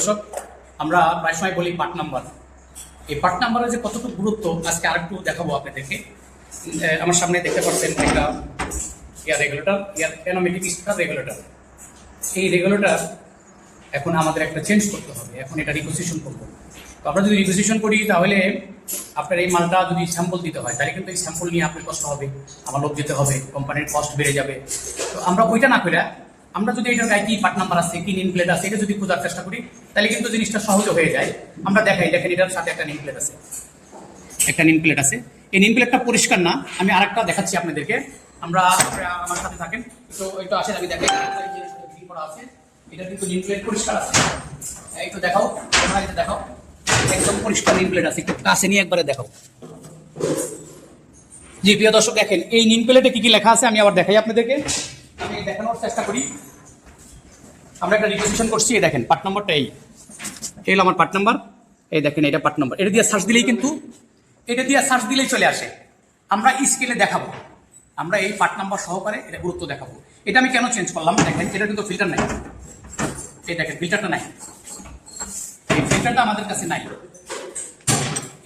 দর্শক, আমরা প্রায় সময় বলি পার্ট নাম্বার। এই পার্ট নাম্বারের যে কতটুকু গুরুত্ব আজকে আরেকটু দেখাবো আপনাদেরকে। আমার সামনে দেখতে পাচ্ছেন একটা air regulator, air pneumatic star regulator. এই রেগুলেটর এখন আমাদের একটা চেঞ্জ করতে হবে, এখন এটা রিপোজিশন করবো। তো আমরা যদি রিপোজিশন করি তাহলে আপনার এই মালটা যদি স্যাম্পল দিতে হয় তাহলে কিন্তু এই স্যাম্পল নিয়ে আপনার কষ্ট হবে, আমার লোক যেতে হবে, কোম্পানির কস্ট বেড়ে যাবে। তো আমরা ওইটা না করে আমরা যদি এটার গায়ে কি পার্ট নাম্বার আছে, কি নেম প্লেট আছে, এটা যদি খোঁজার চেষ্টা করি তাহলে কিন্তু জিনিসটা সহজ হয়ে যায়। আমরা দেখাই, দেখেন এটার সাথে একটা নেম প্লেট আছে, একটা নেম প্লেট আছে। এই নেম প্লেটটা পরিষ্কার না, আমি আরেকটা দেখাচ্ছি আপনাদেরকে। আমরা আমার সাথে থাকেন তো, একটু আসেন আমি দেখাই। আছে এটা কিন্তু নেম প্লেট পরিষ্কার আছে, একটু দেখাও, তোমরা এটা দেখাও, একদম পরিষ্কার নেম প্লেট আছে, একটু কাছে নিয়ে একবারে দেখাও। জি প্রিয় দর্শক, দেখেন এই নেম প্লেটে কি কি লেখা আছে আমি আবার দেখাই আপনাদেরকে, আমি দেখানোর চেষ্টা করি। আমরা একটা রিপোজিশন করছি, এই দেখেন পার্ট নাম্বারটা এই হলো আমার পার্ট নাম্বার। এই দেখেন এটা পার্ট নাম্বার, এটা দিয়ে সার্চ দিলেই কিন্তু, এটা দিয়ে সার্চ দিলেই চলে আসে। আমরা স্কেলে দেখাবো, আমরা এই পার্ট নাম্বার সহকারে এটা গুরুত্ব দেখাবো। এটা আমি কেন চেঞ্জ করলাম দেখেন, এটা কিন্তু ফিল্টার নাই, এই দেখেন ফিল্টারটা নাই, এই ফিল্টারটা আমাদের কাছে নাই।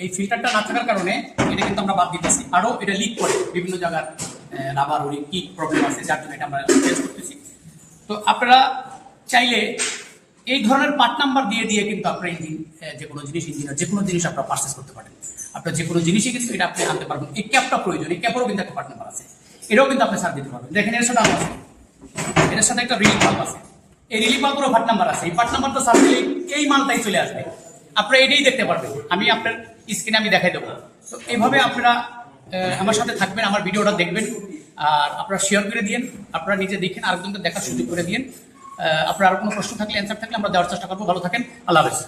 এই ফিল্টারটা না থাকার কারণে এটা কিন্তু আমরা বাদ দিতেছি, আরও এটা লিক করে বিভিন্ন জায়গার রাবার ওরিং কি প্রবলেম আছে, যার জন্য এটা আমরা চেঞ্জ করতেছি। তো আপনারা চাইলে এই ধরনের পার্ট নাম্বার দিয়ে দিয়ে কিন্তু আপনার ইঞ্জিন, যে কোনো জিনিস, ইঞ্জিনের যে কোনো জিনিস আপনারা পারচেস করতে পারেন। আপনার যে কোনো জিনিসই কিন্তু এটা আপনি আনতে পারবেন। এই ক্যাপটা প্রয়োজন, এই ক্যাপেরও কিন্তু একটা পার্ট নাম্বার আছে, এটাও কিন্তু আপনি সার দিতে পারবেন। দেখেন এর সাথে আছে, এর সাথে একটা রিলিফ বাল্ব আছে, এই রিলিফ বাল্বেরও পার্ট নাম্বার আছে। এই পার্ট নাম্বারটা সার দিলে এই মালটাই চলে আসবে, আপনারা এটাই দেখতে পারবেন। আমি আপনার স্ক্রিনে আমি দেখাই দেবো। তো এইভাবে আপনারা আমার সাথে থাকবেন, আমার ভিডিওটা দেখবেন, আর আপনারা শেয়ার করে দিন, আপনারা নিজে দেখেন, আরেকজনকে দেখার সুযোগ করে দিন। আপনার আর কোনো প্রশ্ন থাকলে, অ্যান্সার থাকলে আমরা দেওয়ার চেষ্টা করবো। ভালো থাকেন, আল্লাহ হাফেজ।